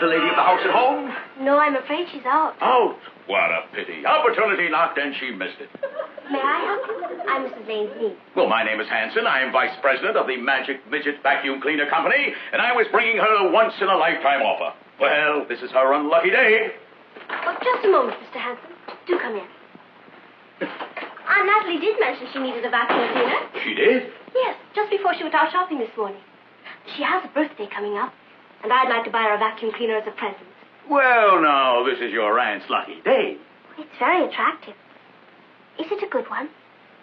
the lady of the house at home? No, I'm afraid she's out. Out? What a pity. Opportunity knocked and she missed it. May I help you? I'm Mrs. Lane's niece. Well, my name is Hanson. I am vice president of the Magic Midget Vacuum Cleaner Company, and I was bringing her a once-in-a-lifetime offer. Well, this is her unlucky day. Oh, just a moment, Mr. Hanson. Do come in. Aunt Natalie did mention she needed a vacuum cleaner. She did? Yes, just before she went out shopping this morning. She has a birthday coming up, and I'd like to buy her a vacuum cleaner as a present. Well, now, this is your aunt's lucky day. It's very attractive. Is it a good one?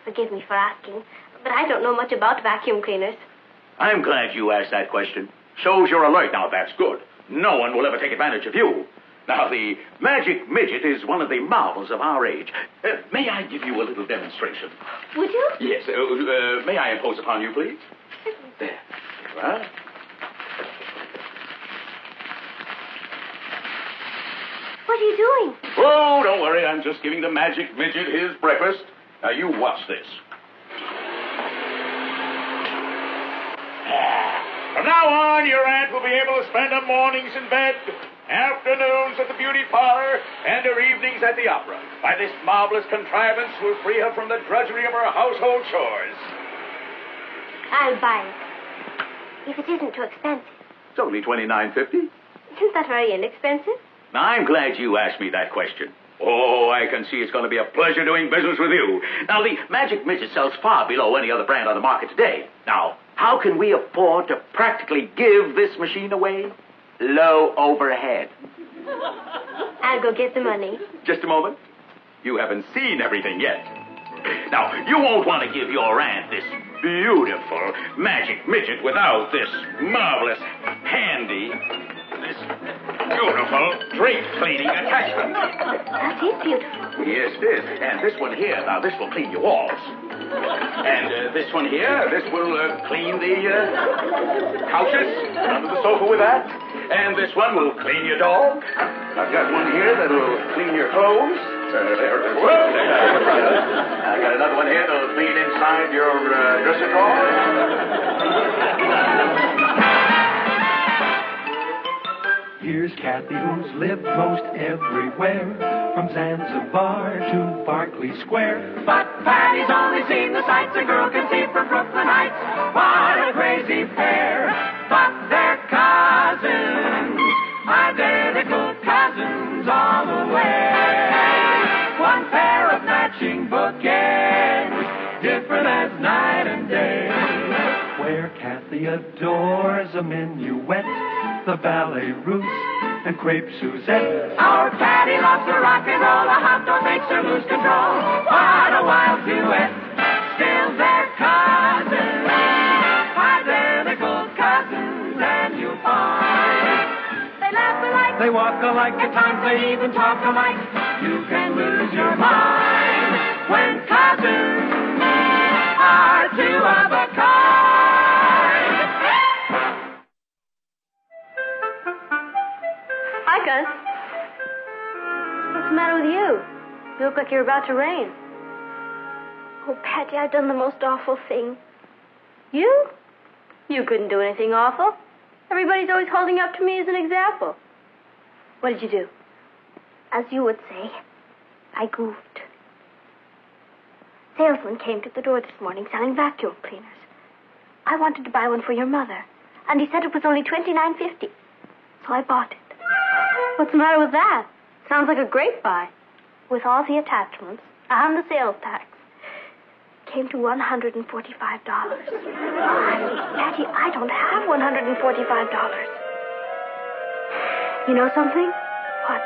Forgive me for asking, but I don't know much about vacuum cleaners. I'm glad you asked that question. Shows you're alert. Now, that's good. No one will ever take advantage of you. Now, the Magic Midget is one of the marvels of our age. May I give you a little demonstration? Would you? Yes. May I impose upon you, please? There. You are. What are you doing? Oh, don't worry. I'm just giving the Magic Midget his breakfast. Now, you watch this. From now on, your aunt will be able to spend her mornings in bed, afternoons at the beauty parlor, and her evenings at the opera. By this marvelous contrivance will free her from the drudgery of her household chores. I'll buy it. If it isn't too expensive. It's only $29.50. Isn't that very inexpensive? Now, I'm glad you asked me that question. Oh, I can see it's going to be a pleasure doing business with you. Now, the Magic Midget sells far below any other brand on the market today. Now, how can we afford to practically give this machine away? Low overhead. I'll go get the money. Just a moment. You haven't seen everything yet. Now, you won't want to give your aunt this beautiful Magic Midget without this marvelous, handy, this beautiful drape cleaning attachment. That is beautiful. Yes, it is. And this one here, now this will clean your walls. And this one here, this will clean the couches under the sofa with that. And this one will clean your dog. I've got one here that'll clean your clothes. I got another one here that'll clean inside your dresser drawer. Here's Kathy, who's lived most everywhere, from Zanzibar to Berkeley Square. But Patty's only seen the sights a girl can see from Brooklyn Heights. What a crazy pair! But they're cousins, identical cousins all the way. One pair of matching bookends, different as night and day. Where Kathy adores a minuet, the ballet russe, and crepe Suzette. Our Patty loves to rock and roll, a hot dog makes her lose control. What a wild duet, still they're cousins, identical cousins, and you'll find they laugh alike, they walk alike, at times they even talk alike. You can lose your mind when cousins are two of a kind. Hi, Gus. What's the matter with you? You look like you're about to rain. Oh, Patty, I've done the most awful thing. You? You couldn't do anything awful. Everybody's always holding up to me as an example. What did you do? As you would say, I goofed. Salesman came to the door this morning selling vacuum cleaners. I wanted to buy one for your mother, and he said it was only $29.50. So I bought it. What's the matter with that? Sounds like a great buy. With all the attachments and the sales tax, it came to $145. Patty, I don't have $145. You know something? What?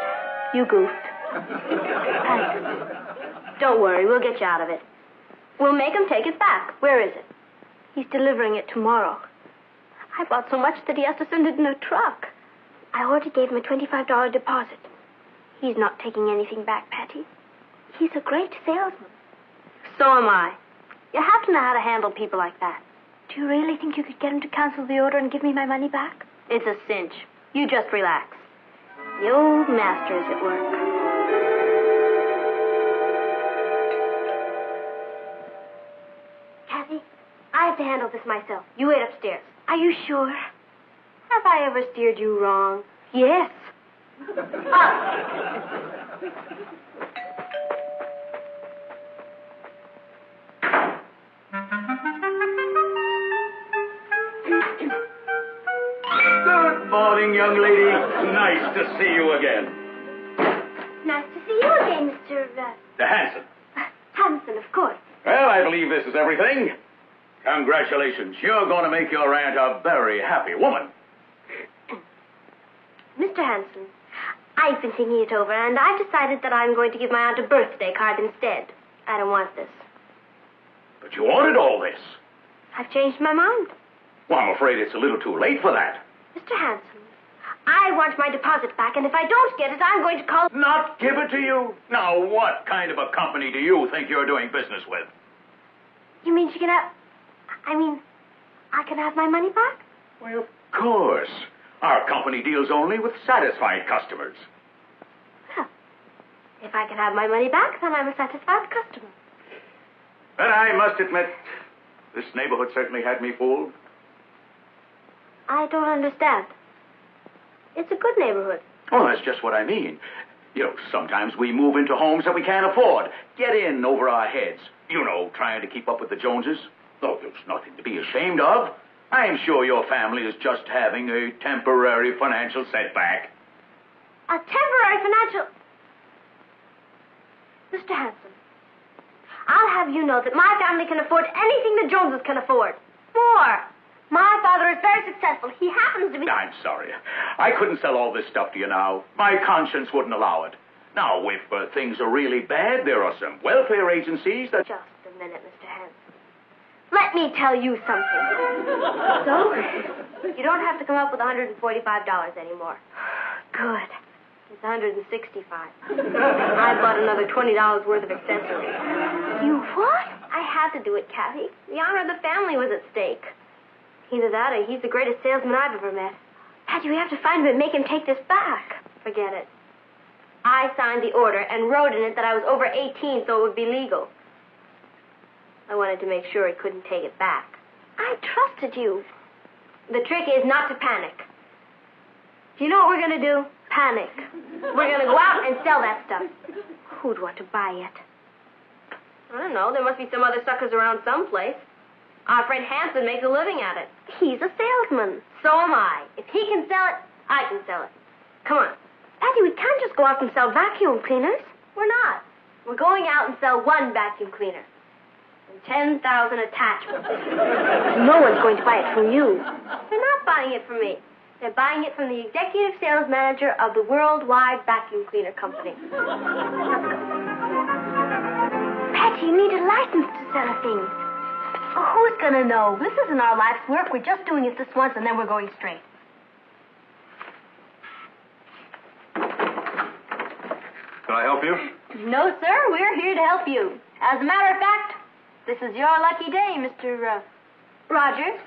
You goofed. Thanks. Don't worry, we'll get you out of it. We'll make him take it back. Where is it? He's delivering it tomorrow. I bought so much that he has to send it in a truck. I already gave him a $25 deposit. He's not taking anything back, Patty. He's a great salesman. So am I. You have to know how to handle people like that. Do you really think you could get him to cancel the order and give me my money back? It's a cinch. You just relax. The old master is at work. Kathy, I have to handle this myself. You wait upstairs. Are you sure? Have I ever steered you wrong? Yes. Good morning, young lady. Nice to see you again. Nice to see you again, Mr. Hanson. Hanson, of course. Well, I believe this is everything. Congratulations. You're going to make your aunt a very happy woman. Mr. Hanson, I've been thinking it over, and I've decided that I'm going to give my aunt a birthday card instead. I don't want this. But you wanted all this. I've changed my mind. Well, I'm afraid it's a little too late for that. Mr. Hanson, I want my deposit back, and if I don't get it, I'm going to call... Not give it to you? Now, what kind of a company do you think you're doing business with? You mean she can have... I can have my money back? Well, of course. Our company deals only with satisfied customers. Well, if I can have my money back, then I'm a satisfied customer. But I must admit, this neighborhood certainly had me fooled. I don't understand. It's a good neighborhood. Oh, that's just what I mean. You know, sometimes we move into homes that we can't afford. Get in over our heads. You know, trying to keep up with the Joneses. Oh, there's nothing to be ashamed of. I'm sure your family is just having a temporary financial setback. A temporary financial... Mr. Hanson, I'll have you know that my family can afford anything the Joneses can afford. More. My father is very successful. He happens to be... I'm sorry. I couldn't sell all this stuff to you now. My conscience wouldn't allow it. Now, if things are really bad, there are some welfare agencies that... Just a minute, Mr. Hanson. Let me tell you something. So, you don't have to come up with $145 anymore. Good. It's $165. I bought another $20 worth of accessories. You what? I had to do it, Kathy. The honor of the family was at stake. Either that or he's the greatest salesman I've ever met. Patty, we have to find him and make him take this back. Forget it. I signed the order and wrote in it that I was over 18, so it would be legal. I wanted to make sure he couldn't take it back. I trusted you. The trick is not to panic. Do you know what we're going to do? Panic. We're going to go out and sell that stuff. Who'd want to buy it? I don't know. There must be some other suckers around someplace. Our friend Hanson makes a living at it. He's a salesman. So am I. If he can sell it, I can sell it. Come on. Patty, we can't just go out and sell vacuum cleaners. We're not. We're going out and sell one vacuum cleaner. And 10,000 attachments. No one's going to buy it from you. They're not buying it from me. They're buying it from the executive sales manager of the Worldwide Vacuum Cleaner Company. Let's go. Patty, you need a license to sell things. Oh, who's going to know? This isn't our life's work. We're just doing it this once, and then we're going straight. Can I help you? No, sir. We're here to help you. As a matter of fact, this is your lucky day, Mr. Rogers.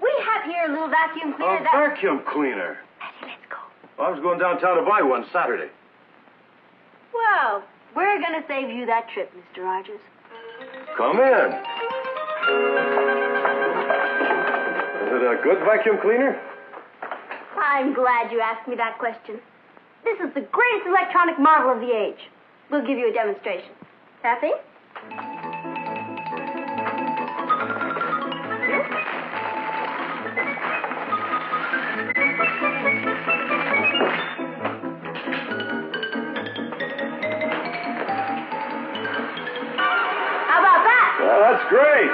We have here a little vacuum cleaner Vacuum cleaner? Patty, let's go. Well, I was going downtown to buy one Saturday. Well, we're going to save you that trip, Mr. Rogers. Come in. Is it a good vacuum cleaner? I'm glad you asked me that question. This is the greatest electronic marvel of the age. We'll give you a demonstration. Kathy? How about that? Well, that's great.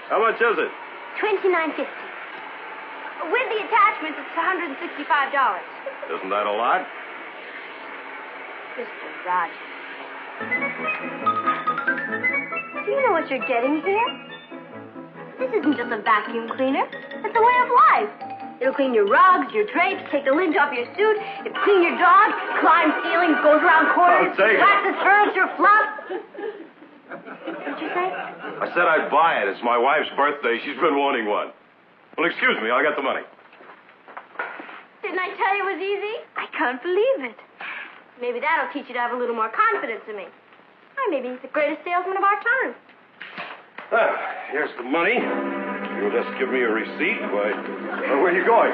How much is it? $29.50. With the attachments, it's $165. Isn't that a lot? Mr. Rogers. Do you know what you're getting here? This isn't just a vacuum cleaner. It's a way of life. It'll clean your rugs, your drapes, take the lint off your suit. It'll clean your dog, climb ceilings, goes around corners, I'll take it. waxes furniture, fluff. What'd you say? I said I'd buy it. It's my wife's birthday. She's been wanting one. Well, excuse me. I got the money. Didn't I tell you it was easy? I can't believe it. Maybe that'll teach you to have a little more confidence in me. Or maybe he's the greatest salesman of our time. Well, here's the money. You'll just give me a receipt? Why, where are you going?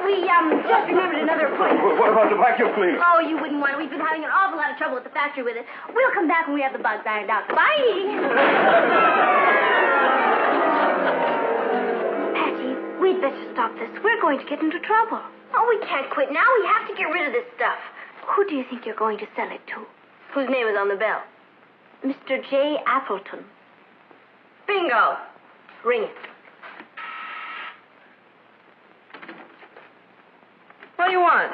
We just remembered another appointment. What about the vacuum cleaner? Oh, you wouldn't want it. We've been having an awful lot of trouble at the factory with it. We'll come back when we have the bugs ironed out. Bye! Patty, we'd better stop this. We're going to get into trouble. Oh, we can't quit now. We have to get rid of this stuff. Who do you think you're going to sell it to? Whose name is on the bell? Mr. J. Appleton. Bingo. Ring it. What do you want?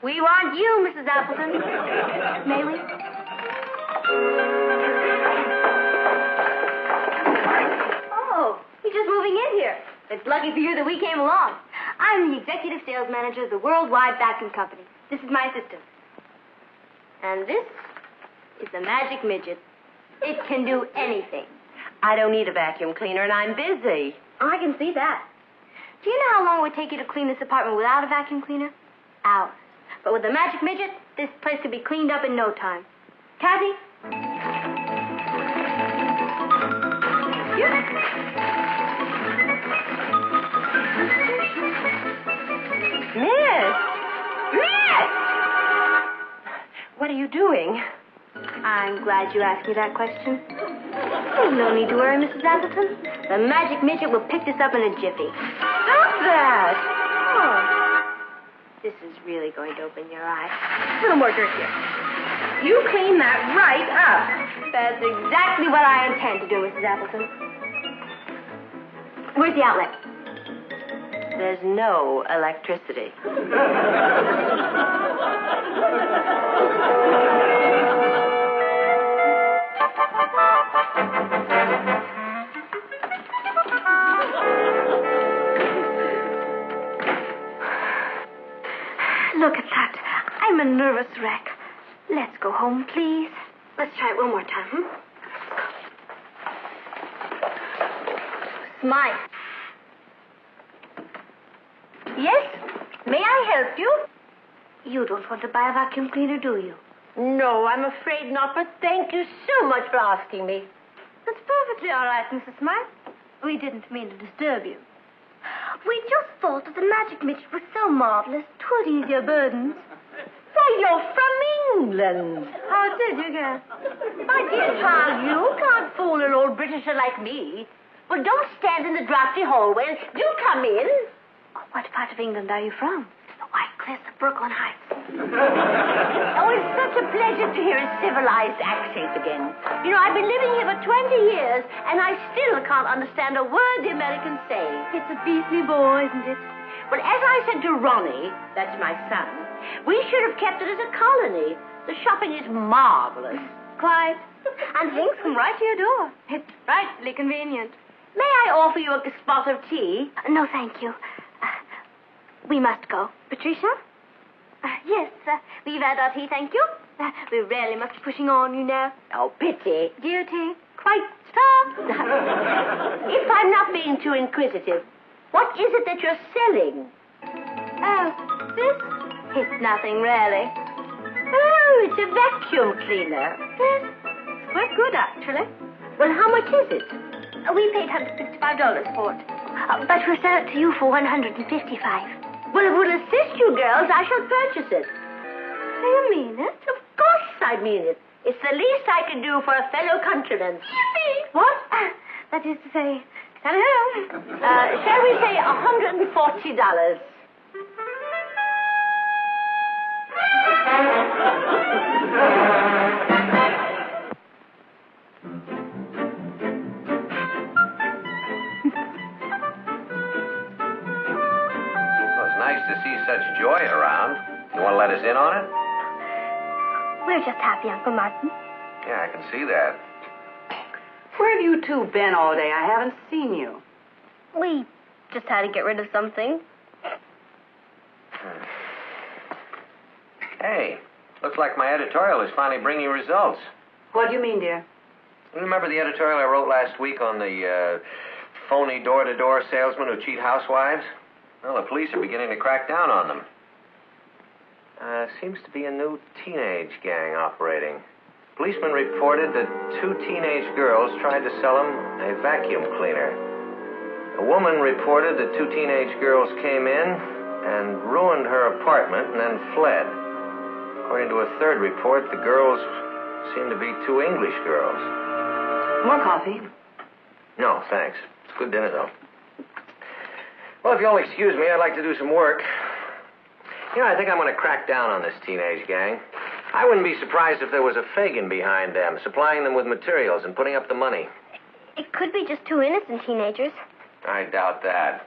We want you, Mrs. Appleton. May we? Oh, you're just moving in here. It's lucky for you that we came along. I'm the executive sales manager of the Worldwide Vacuum Company. This is my assistant. And this is the Magic Midget. It can do anything. I don't need a vacuum cleaner, and I'm busy. Oh, I can see that. Do you know how long it would take you to clean this apartment without a vacuum cleaner? Hours. But with the Magic Midget, this place could be cleaned up in no time. Kathy? Miss! What are you doing? I'm glad you asked me that question. There's no need to worry, Mrs. Appleton. The Magic Midget will pick this up in a jiffy. Stop that! Oh. This is really going to open your eyes. A little more dirt here. You clean that right up. That's exactly what I intend to do, Mrs. Appleton. Where's the outlet? There's no electricity. Look at that. I'm a nervous wreck. Let's go home, please. Let's try it one more time, Smile. Yes? May I help you? You don't want to buy a vacuum cleaner, do you? No, I'm afraid not, but thank you so much for asking me. That's perfectly all right, Mrs. Smythe. We didn't mean to disturb you. We just thought that the Magic Midget was so marvelous, 'twould ease your burdens. Why, you're from England. How did you guess? My dear child, you can't fool an old Britisher like me. Well, don't stand in the drafty hallway. Do come in. Oh, what part of England are you from? The White Cliffs of Brooklyn Heights. Oh, it's such a pleasure to hear a civilized accent again. You know, I've been living here for 20 years, and I still can't understand a word the Americans say. It's a beastly bore, isn't it? Well, as I said to Ronnie, that's my son, we should have kept it as a colony. The shopping is marvelous. Quite. And things come right to your door. It's frightfully convenient. May I offer you a spot of tea? No, thank you. We must go. Patricia? Yes, we've had our tea, thank you. We're rarely much pushing on, you know. Oh, pity. Duty. Quite. Stop. If I'm not being too inquisitive, what is it that you're selling? Oh, this? It's nothing, really. Oh, it's a vacuum cleaner. Yes. It's quite good, actually. Well, how much is it? We paid $165 for it. But we'll sell it to you for $155. Well, it will assist you girls. I shall purchase it. Do you mean it? Of course I mean it. It's the least I can do for a fellow countryman. Yippee! What? That is to say, hello. Shall we say $140? Nice to see such joy around. You want to let us in on it? We're just happy, Uncle Martin. Yeah, I can see that. Where have you two been all day? I haven't seen you. We just had to get rid of something. Hey, looks like my editorial is finally bringing results. What do you mean, dear? You remember the editorial I wrote last week on the phony door-to-door salesmen who cheat housewives? Well, the police are beginning to crack down on them. Seems to be a new teenage gang operating. Policemen reported that 2 teenage girls tried to sell them a vacuum cleaner. A woman reported that 2 teenage girls came in and ruined her apartment and then fled. According to a third report, the girls seemed to be 2 English girls. More coffee? No, thanks. It's good dinner, though. Well, if you'll excuse me, I'd like to do some work. I think I'm going to crack down on this teenage gang. I wouldn't be surprised if there was a Fagin behind them, supplying them with materials and putting up the money. It could be just 2 innocent teenagers. I doubt that.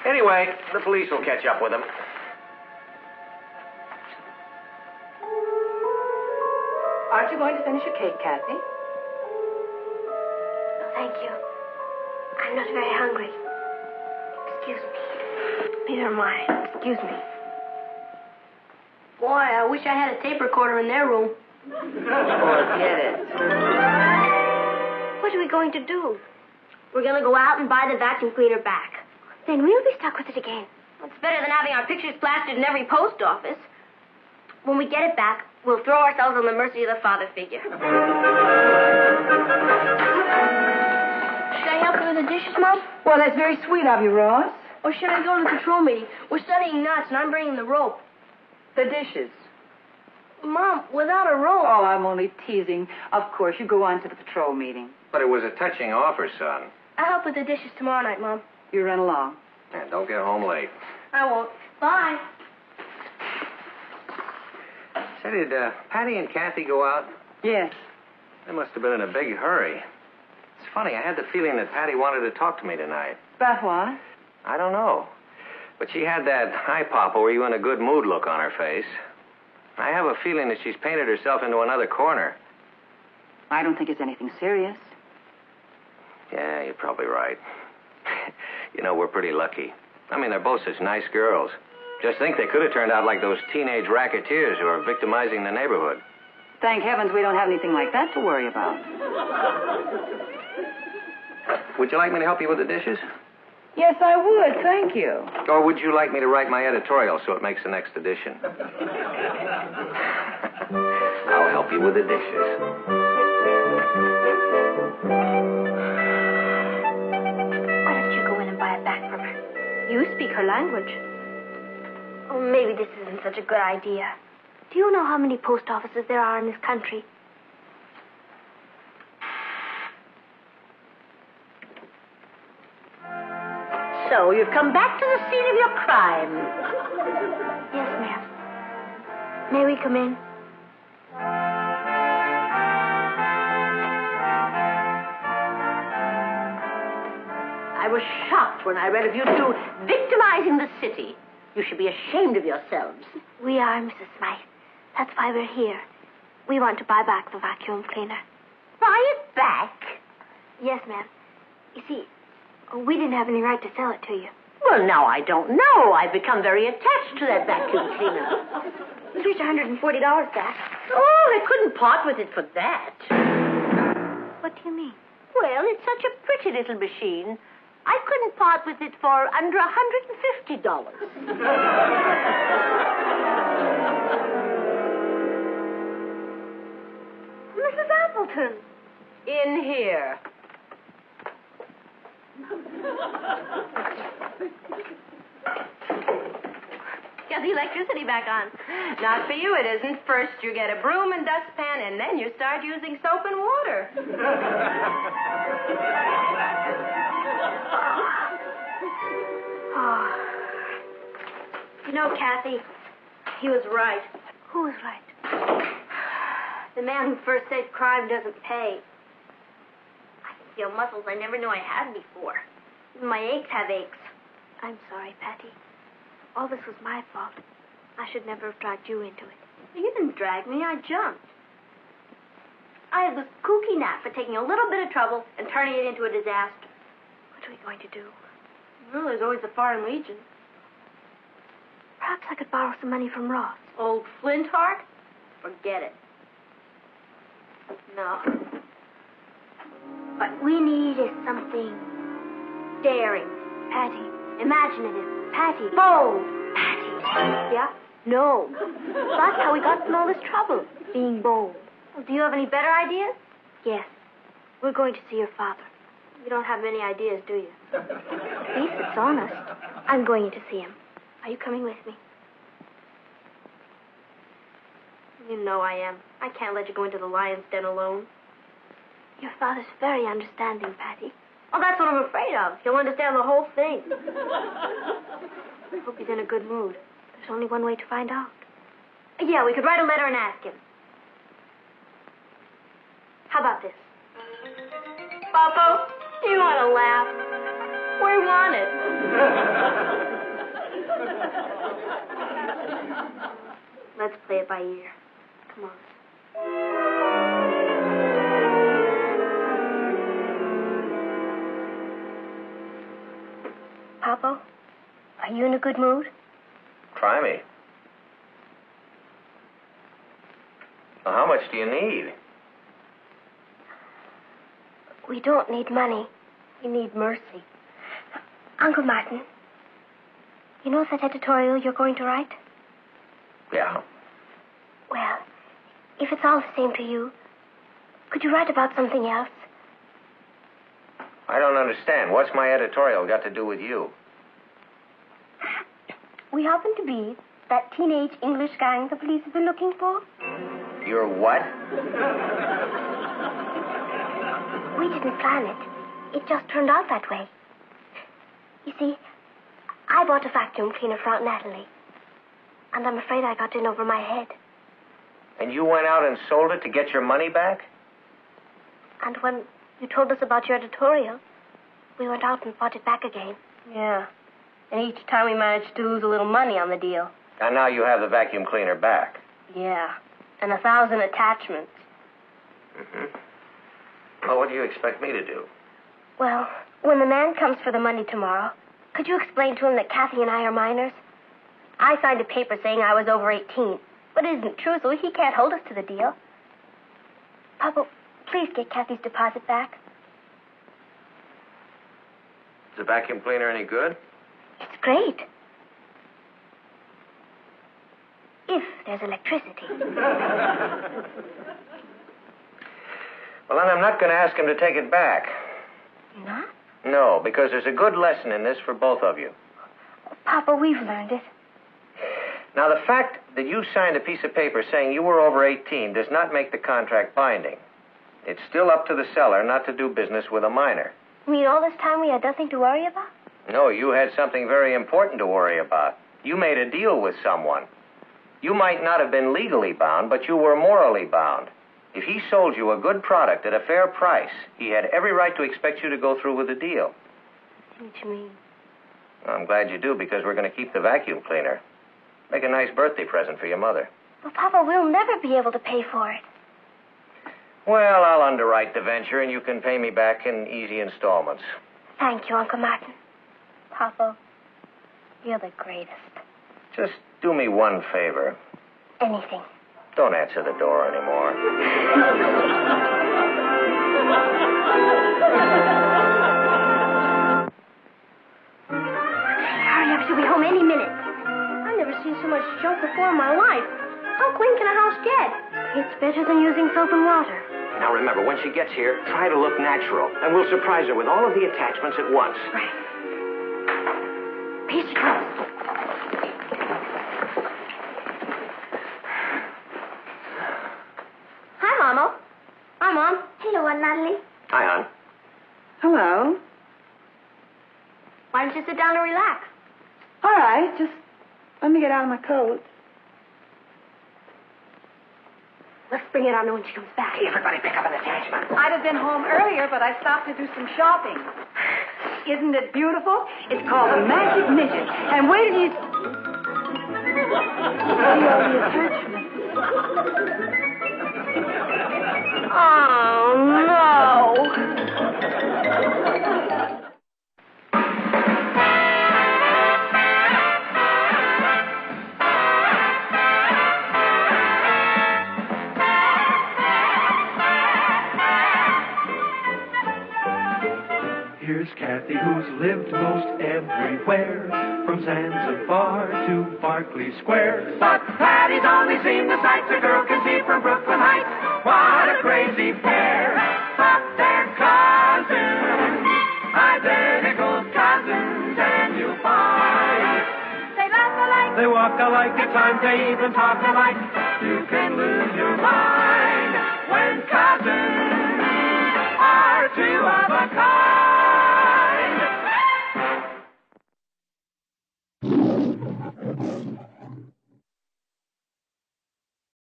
Anyway, the police will catch up with them. Aren't you going to finish your cake, Kathy? No, thank you. I'm not very hungry. Excuse me. Neither am I. Excuse me. Boy, I wish I had a tape recorder in their room. Forget it. What are we going to do? We're going to go out and buy the vacuum cleaner back. Then we'll be stuck with it again. It's better than having our pictures plastered in every post office. When we get it back, we'll throw ourselves on the mercy of the father figure. Should I help you with the dishes, Mom? Well, that's very sweet of you, Ross. Or should I go to the patrol meeting? We're studying knots, and I'm bringing the rope. The dishes. Mom, without a rope... Oh, I'm only teasing. Of course, you go on to the patrol meeting. But it was a touching offer, son. I'll help with the dishes tomorrow night, Mom. You run along. And don't get home late. I won't. Bye. Say, did Patty and Kathy go out? Yes. They must have been in a big hurry. It's funny, I had the feeling that Patty wanted to talk to me tonight. About what? I don't know. But she had that "Hi, Papa, were you in a good mood" look on her face. I have a feeling that she's painted herself into another corner. I don't think it's anything serious. Yeah, you're probably right. We're pretty lucky. I mean, they're both such nice girls. Just think they could have turned out like those teenage racketeers who are victimizing the neighborhood. Thank heavens we don't have anything like that to worry about. Would you like me to help you with the dishes? Yes, I would. Thank you. Or would you like me to write my editorial so it makes the next edition? I'll help you with the dishes. Why don't you go in and buy it back from her? You speak her language. Oh, maybe this isn't such a good idea. Do you know how many post offices there are in this country? So, you've come back to the scene of your crime. Yes, ma'am. May we come in? I was shocked when I read of you two victimizing the city. You should be ashamed of yourselves. We are, Mrs. Smythe. That's why we're here. We want to buy back the vacuum cleaner. Buy it back? Yes, ma'am. You see, we didn't have any right to sell it to you. Well, now I don't know. I've become very attached to that vacuum cleaner. Here's $140 back. Oh, I couldn't part with it for that. What do you mean? Well, it's such a pretty little machine. I couldn't part with it for under $150. Mrs. Appleton. In here. Got the electricity back on. Not for you, it isn't. First you get a broom and dustpan, and then you start using soap and water. Oh. You know, Kathy, he was right. Who was right? The man who first said crime doesn't pay. I can feel muscles I never knew I had before. Even my aches have aches. I'm sorry, Patty. All this was my fault. I should never have dragged you into it. You didn't drag me. I jumped. I had this kooky knack for taking a little bit of trouble and turning it into a disaster. What are we going to do? Well, there's always the Foreign Legion. Perhaps I could borrow some money from Ross. Old Flintheart? Forget it. No. What we need is something daring. Patty. Imaginative. Patty. Bold. Patty. Yeah? No. That's how we got in all this trouble. Being bold. Well, do you have any better ideas? Yes. We're going to see your father. You don't have many ideas, do you? At least it's honest. I'm going to see him. Are you coming with me? You know I am. I can't let you go into the lion's den alone. Your father's very understanding, Patty. Oh, that's what I'm afraid of. He'll understand the whole thing. I hope he's in a good mood. There's only one way to find out. Yeah, we could write a letter and ask him. How about this? Papa, you want to laugh? We want it. Let's play it by ear. Come on. Papa, are you in a good mood? Try me. Well, how much do you need? We don't need money. We need mercy. Uncle Martin, you know that editorial you're going to write? Yeah. Well, if it's all the same to you, could you write about something else? I don't understand. What's my editorial got to do with you? We happen to be that teenage English gang the police have been looking for. You're what? We didn't plan it. It just turned out that way. You see, I bought a vacuum cleaner for Aunt Natalie. And I'm afraid I got in over my head. And you went out and sold it to get your money back? And when you told us about your editorial, we went out and bought it back again. Yeah. And each time we managed to lose a little money on the deal. And now you have the vacuum cleaner back. Yeah. And 1,000 attachments. Mm-hmm. Well, what do you expect me to do? Well, when the man comes for the money tomorrow, could you explain to him that Kathy and I are minors? I signed a paper saying I was over 18, but it isn't true, so he can't hold us to the deal. Papa, please get Kathy's deposit back. Is the vacuum cleaner any good? It's great. If there's electricity. Well, then I'm not going to ask him to take it back. You're not? No, because there's a good lesson in this for both of you. Papa, we've learned it. Now, the fact that you signed a piece of paper saying you were over 18 does not make the contract binding. It's still up to the seller not to do business with a minor. You mean all this time we had nothing to worry about? No, you had something very important to worry about. You made a deal with someone. You might not have been legally bound, but you were morally bound. If he sold you a good product at a fair price, he had every right to expect you to go through with the deal. I see what you mean. Well, I'm glad you do, because we're going to keep the vacuum cleaner. Make a nice birthday present for your mother. Well, Papa, we'll never be able to pay for it. Well, I'll underwrite the venture, and you can pay me back in easy installments. Thank you, Uncle Martin. Papa, you're the greatest. Just do me one favor. Anything. Don't answer the door anymore. Hurry up, she'll be home any minute. I've never seen so much junk before in my life. How clean can a house get? It's better than using soap and water. Now remember, when she gets here, try to look natural, and we'll surprise her with all of the attachments at once. Right. Here she comes. Hi, Mama. Hi, Mom. Hello, Aunt Natalie. Hi, hon. Hello. Why don't you sit down and relax? All right, just let me get out of my coat. Let's bring it on when she comes back. Everybody pick up an attachment. I'd have been home earlier, but I stopped to do some shopping. Isn't it beautiful? It's called a magic midget. And wait till you see all the attachments. Oh, no. Here's Kathy, who's lived most everywhere, from Zanzibar to Berkeley Square. But Patty's only seen the sights a girl can see from Brooklyn Heights. What a crazy pair, but they're cousins. They walk alike, at times they even talk alike. You can lose your mind.